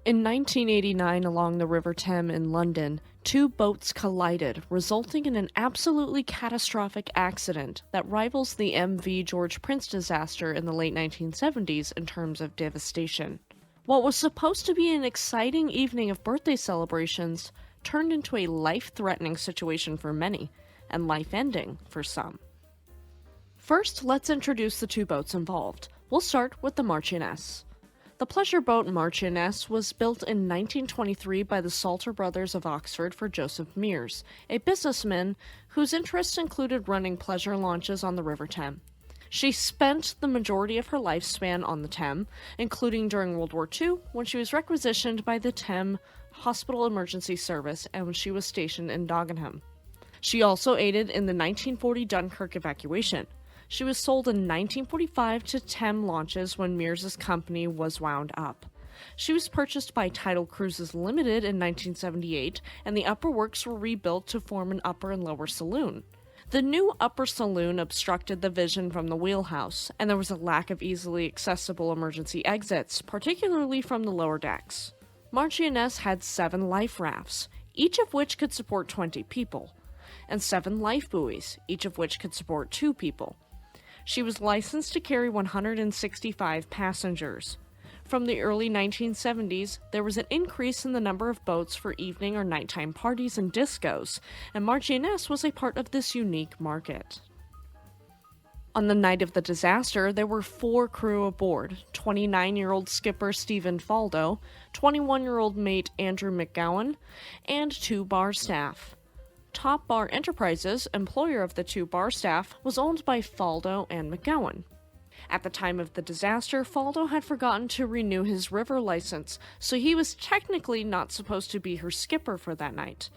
In 1989, along the River Thames in London, two boats collided, resulting in an absolutely catastrophic accident that rivals the MV George Prince disaster in the late 1970s in terms of devastation. What was supposed to be an exciting evening of birthday celebrations turned into a life-threatening situation for many, and life-ending for some. First, let's introduce the two boats involved. We'll start with the Marchioness. The pleasure boat Marchioness was built in 1923 by the Salter brothers of Oxford for Joseph Mears, a businessman whose interests included running pleasure launches on the River Thames. She spent the majority of her lifespan on the Thames, including during World War II, when she was requisitioned by the Thames Hospital Emergency Service and when she was stationed in Dagenham. She also aided in the 1940 Dunkirk evacuation. She was sold in 1945 to Thames Launches when Mears's company was wound up. She was purchased by Tidal Cruises Limited in 1978, and the upper works were rebuilt to form an upper and lower saloon. The new upper saloon obstructed the vision from the wheelhouse, and there was a lack of easily accessible emergency exits, particularly from the lower decks. Marchioness had 7 life rafts, each of which could support 20 people, and 7 life buoys, each of which could support 2 people. She was licensed to carry 165 passengers. From the early 1970s, there was an increase in the number of boats for evening or nighttime parties and discos, and Marchioness was a part of this unique market. On the night of the disaster, there were 4 crew aboard: 29-year-old skipper Stephen Faldo, 21-year-old mate Andrew McGowan, and 2 bar staff. Top Bar Enterprises, employer of the 2 bar staff, was owned by Faldo and McGowan. At the time of the disaster, Faldo had forgotten to renew his river license, so he was technically not supposed to be her skipper for that night.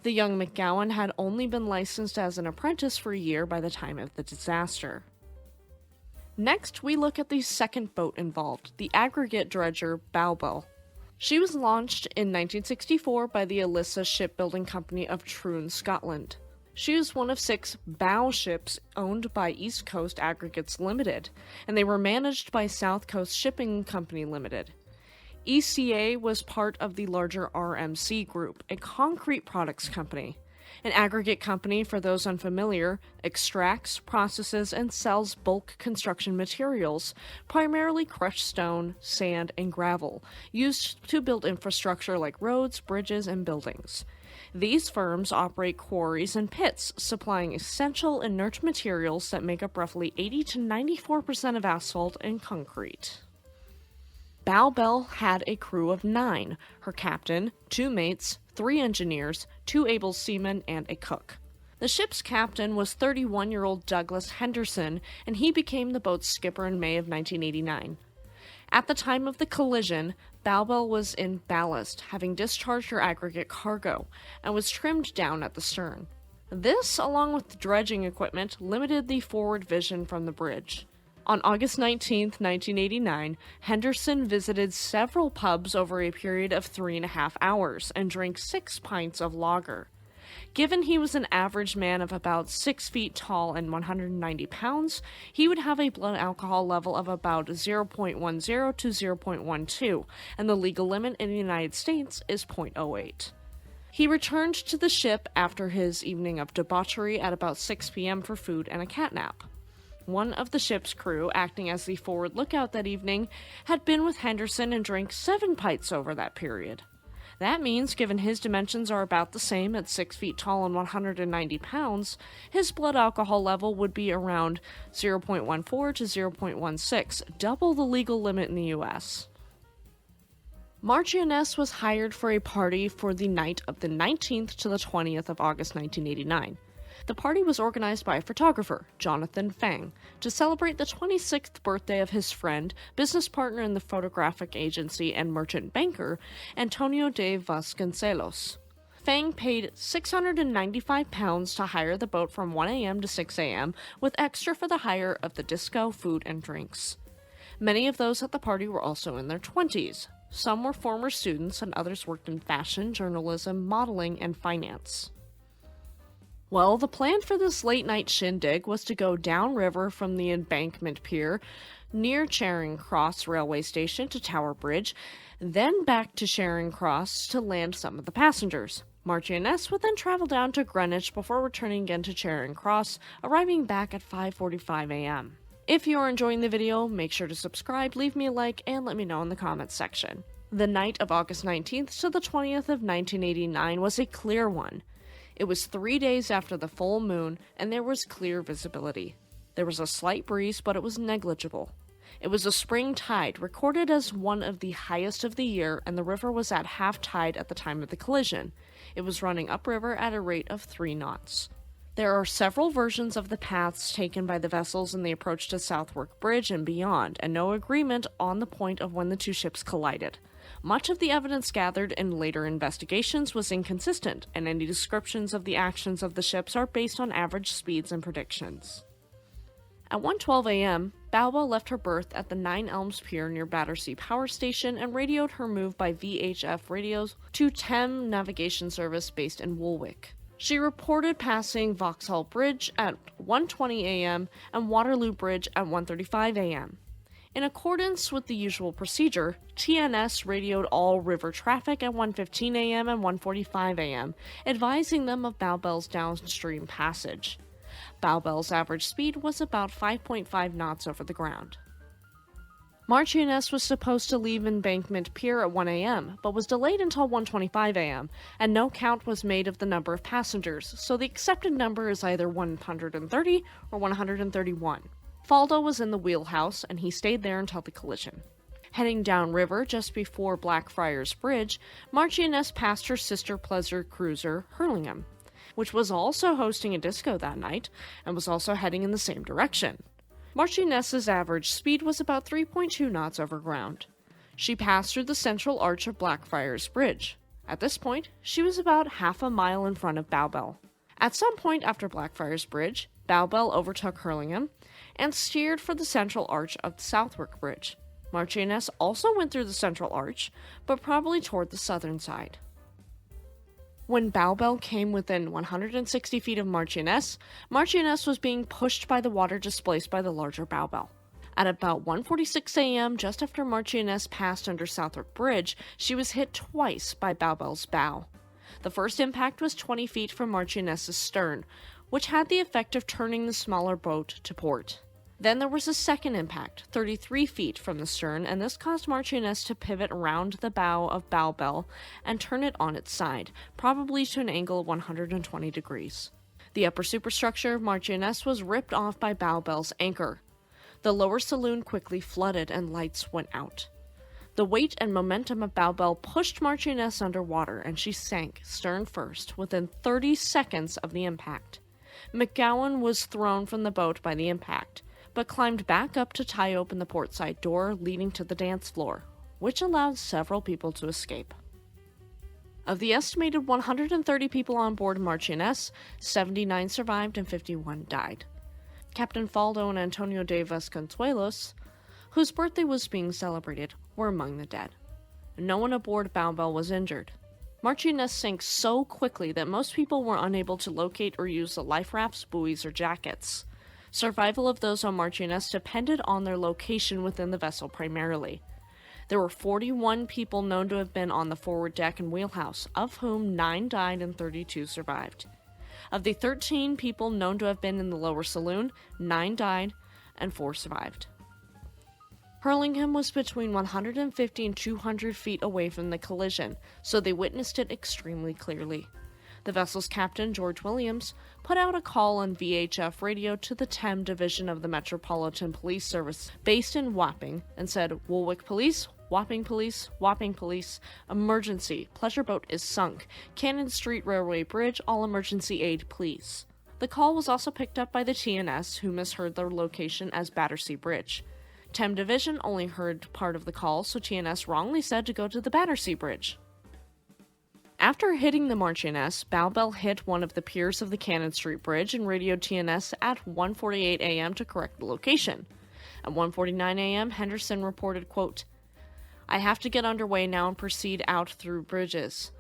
The young McGowan had only been licensed as an apprentice for a year by the time of the disaster. Next, we look at the second boat involved, the aggregate dredger Bowbelle. She was launched in 1964 by the Alyssa Shipbuilding Company of Troon, Scotland. She was one of 6 bow ships owned by East Coast Aggregates Limited, and they were managed by South Coast Shipping Company Limited. ECA was part of the larger RMC Group, a concrete products company. An aggregate company, for those unfamiliar, extracts, processes, and sells bulk construction materials, primarily crushed stone, sand, and gravel, used to build infrastructure like roads, bridges, and buildings. These firms operate quarries and pits, supplying essential inert materials that make up roughly 80 to 94% of asphalt and concrete. Bowbelle had a crew of 9, her captain, 2 mates, 3 engineers, 2 able seamen, and a cook. The ship's captain was 31-year-old Douglas Henderson, and he became the boat's skipper in May of 1989. At the time of the collision, Bowbelle was in ballast, having discharged her aggregate cargo, and was trimmed down at the stern. This, along with the dredging equipment, limited the forward vision from the bridge. On August 19, 1989, Henderson visited several pubs over a period of 3.5 hours and drank 6 pints of lager. Given he was an average man of about 6 feet tall and 190 pounds, he would have a blood alcohol level of about 0.10 to 0.12, and the legal limit in the United States is 0.08. He returned to the ship after his evening of debauchery at about 6 p.m. for food and a catnap. One of the ship's crew, acting as the forward lookout that evening, had been with Henderson and drank 7 pints over that period. That means, given his dimensions are about the same at 6 feet tall and 190 pounds, his blood alcohol level would be around 0.14 to 0.16, double the legal limit in the US. Marchioness was hired for a party for the night of the 19th to the 20th of August 1989. The party was organized by a photographer, Jonathan Fang, to celebrate the 26th birthday of his friend, business partner in the photographic agency and merchant banker, Antonio de Vasconcelos. Fang paid £695 to hire the boat from 1 a.m. to 6 a.m., with extra for the hire of the disco, food, and drinks. Many of those at the party were also in their 20s. Some were former students, and others worked in fashion, journalism, modeling, and finance. Well, the plan for this late-night shindig was to go downriver from the embankment pier near Charing Cross railway station to Tower Bridge, then back to Charing Cross to land some of the passengers. Marchioness would then travel down to Greenwich before returning again to Charing Cross, arriving back at 5:45 a.m. If you are enjoying the video, make sure to subscribe, leave me a like, and let me know in the comments section. The night of August 19th to the 20th of 1989 was a clear one. It was 3 days after the full moon, and there was clear visibility. There was a slight breeze, but it was negligible. It was a spring tide, recorded as one of the highest of the year, and the river was at half tide at the time of the collision. It was running upriver at a rate of 3 knots. There are several versions of the paths taken by the vessels in the approach to Southwark Bridge and beyond, and no agreement on the point of when the two ships collided. Much of the evidence gathered in later investigations was inconsistent, and any descriptions of the actions of the ships are based on average speeds and predictions. At 1:12 a.m., Bowbelle left her berth at the Nine Elms Pier near Battersea Power Station and radioed her move by VHF radios to Thames Navigation Service based in Woolwich. She reported passing Vauxhall Bridge at 1:20 a.m. and Waterloo Bridge at 1:35 a.m. In accordance with the usual procedure, TNS radioed all river traffic at 1:15 a.m. and 1:45 a.m., advising them of Bowbelle's downstream passage. Bowbelle's average speed was about 5.5 knots over the ground. Marchioness was supposed to leave Embankment Pier at 1 a.m., but was delayed until 1:25 a.m., and no count was made of the number of passengers, so the accepted number is either 130 or 131. Faldo was in the wheelhouse, and he stayed there until the collision. Heading downriver just before Blackfriars Bridge, Marchioness passed her sister pleasure cruiser, Hurlingham, which was also hosting a disco that night, and was also heading in the same direction. Marchioness's average speed was about 3.2 knots over ground. She passed through the central arch of Blackfriars Bridge. At this point, she was about half a mile in front of Bowbelle. At some point after Blackfriars Bridge, Bowbelle overtook Hurlingham and steered for the central arch of the Southwark Bridge. Marchioness also went through the central arch, but probably toward the southern side. When Bowbelle came within 160 feet of Marchioness, Marchioness was being pushed by the water displaced by the larger Bowbelle. At about 1:46 a.m., just after Marchioness passed under Southwark Bridge, she was hit twice by Bowbelle's bow. The first impact was 20 feet from Marchioness's stern, which had the effect of turning the smaller boat to port. Then there was a second impact, 33 feet from the stern, and this caused Marchioness to pivot around the bow of Bowbelle and turn it on its side, probably to an angle of 120 degrees. The upper superstructure of Marchioness was ripped off by Bowbelle's anchor. The lower saloon quickly flooded and lights went out. The weight and momentum of Bowbelle pushed Marchioness underwater, and she sank, stern first, within 30 seconds of the impact. McGowan was thrown from the boat by the impact, but climbed back up to tie open the portside door leading to the dance floor, which allowed several people to escape. Of the estimated 130 people on board Marchioness, 79 survived and 51 died. Captain Faldo and Antonio de Vasconcelos, whose birthday was being celebrated, were among the dead. No one aboard Bowbelle was injured. Marchioness sank so quickly that most people were unable to locate or use the life rafts, buoys, or jackets. Survival of those on Marchioness depended on their location within the vessel primarily. There were 41 people known to have been on the forward deck and wheelhouse, of whom 9 died and 32 survived. Of the 13 people known to have been in the lower saloon, 9 died and 4 survived. Hurlingham was between 150 and 200 feet away from the collision, so they witnessed it extremely clearly. The vessel's captain, George Williams, put out a call on VHF radio to the Thames Division of the Metropolitan Police Service based in Wapping and said, "Woolwich Police, Wapping Police, Wapping Police, emergency, pleasure boat is sunk, Cannon Street Railway Bridge, all emergency aid please." The call was also picked up by the TNS, who misheard their location as Battersea Bridge. Thames Division only heard part of the call, so TNS wrongly said to go to the Battersea Bridge. After hitting the Marchioness, Bowbelle hit one of the piers of the Cannon Street Bridge and radioed TNS at 1:48 a.m. to correct the location. At 1:49 a.m., Henderson reported, quote, "I have to get underway now and proceed out through bridges.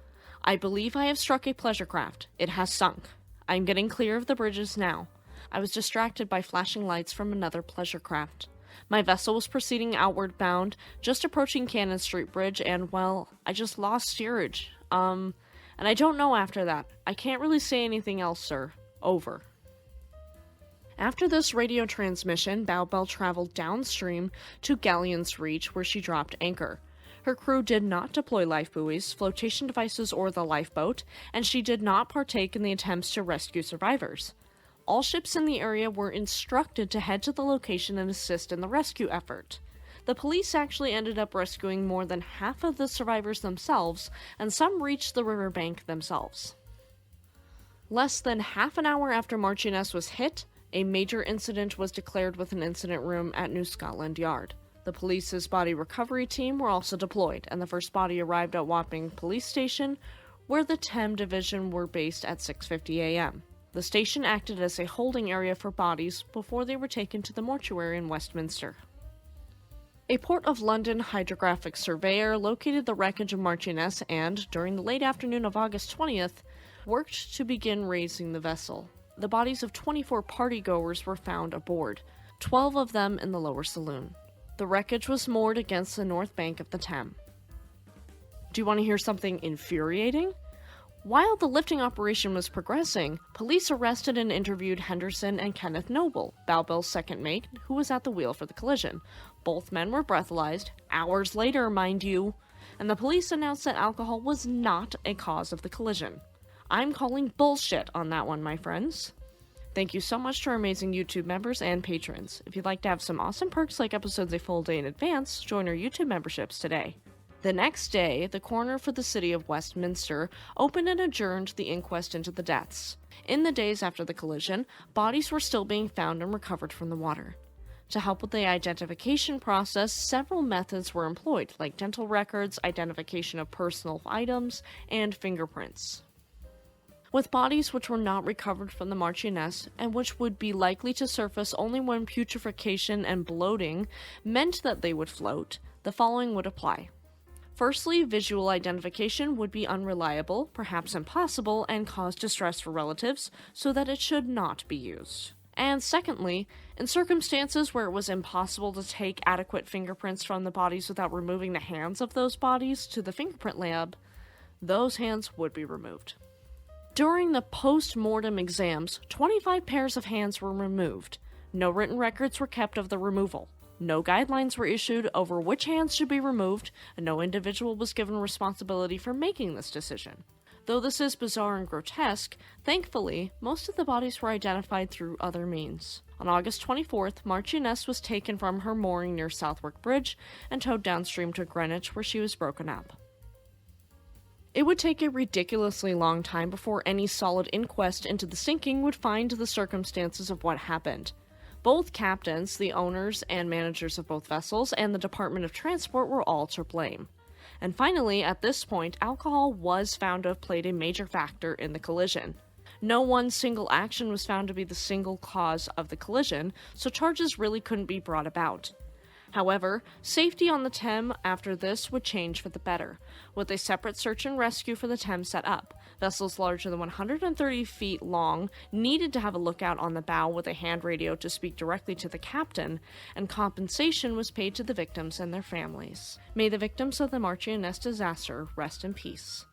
I believe I have struck a pleasure craft. It has sunk. I am getting clear of the bridges now. I was distracted by flashing lights from another pleasure craft. My vessel was proceeding outward bound, just approaching Cannon Street Bridge, and, well, I just lost steerage. And I don't know after that. I can't really say anything else, sir. Over. After this radio transmission, Bowbelle traveled downstream to Galleon's Reach, where she dropped anchor. Her crew did not deploy life buoys, flotation devices, or the lifeboat, and she did not partake in the attempts to rescue survivors. All ships in the area were instructed to head to the location and assist in the rescue effort. The police actually ended up rescuing more than half of the survivors themselves, and some reached the riverbank themselves. Less than half an hour after Marchioness was hit, a major incident was declared with an incident room at New Scotland Yard. The police's body recovery team were also deployed, and the first body arrived at Wapping Police Station, where the Thames Division were based at 6:50 a.m. The station acted as a holding area for bodies before they were taken to the mortuary in Westminster. A Port of London hydrographic surveyor located the wreckage of Marchioness and, during the late afternoon of August 20th, worked to begin raising the vessel. The bodies of 24 partygoers were found aboard, 12 of them in the lower saloon. The wreckage was moored against the north bank of the Thames. Do you want to hear something infuriating? While the lifting operation was progressing, police arrested and interviewed Henderson and Kenneth Noble, Bowbelle's second mate, who was at the wheel for the collision. Both men were breathalyzed, hours later, mind you, and the police announced that alcohol was not a cause of the collision. I'm calling bullshit on that one, my friends. Thank you so much to our amazing YouTube members and patrons. If you'd like to have some awesome perks like episodes a full day in advance, join our YouTube memberships today. The next day, the coroner for the city of Westminster opened and adjourned the inquest into the deaths. In the days after the collision, bodies were still being found and recovered from the water. To help with the identification process, several methods were employed, like dental records, identification of personal items, and fingerprints. With bodies which were not recovered from the Marchioness, and which would be likely to surface only when putrefaction and bloating meant that they would float, the following would apply. Firstly, visual identification would be unreliable, perhaps impossible, and cause distress for relatives, so that it should not be used. And secondly, in circumstances where it was impossible to take adequate fingerprints from the bodies without removing the hands of those bodies to the fingerprint lab, those hands would be removed. During the post-mortem exams, 25 pairs of hands were removed. No written records were kept of the removal. No guidelines were issued over which hands should be removed, and no individual was given responsibility for making this decision. Though this is bizarre and grotesque, thankfully, most of the bodies were identified through other means. On August 24th, Marchioness was taken from her mooring near Southwark Bridge and towed downstream to Greenwich, where she was broken up. It would take a ridiculously long time before any solid inquest into the sinking would find the circumstances of what happened. Both captains, the owners and managers of both vessels, and the Department of Transport were all to blame. And finally, at this point, alcohol was found to have played a major factor in the collision. No one single action was found to be the single cause of the collision, so charges really couldn't be brought about. However, safety on the Thames after this would change for the better, with a separate search and rescue for the Thames set up. Vessels larger than 130 feet long needed to have a lookout on the bow with a hand radio to speak directly to the captain, and compensation was paid to the victims and their families. May the victims of the Marchioness Disaster rest in peace.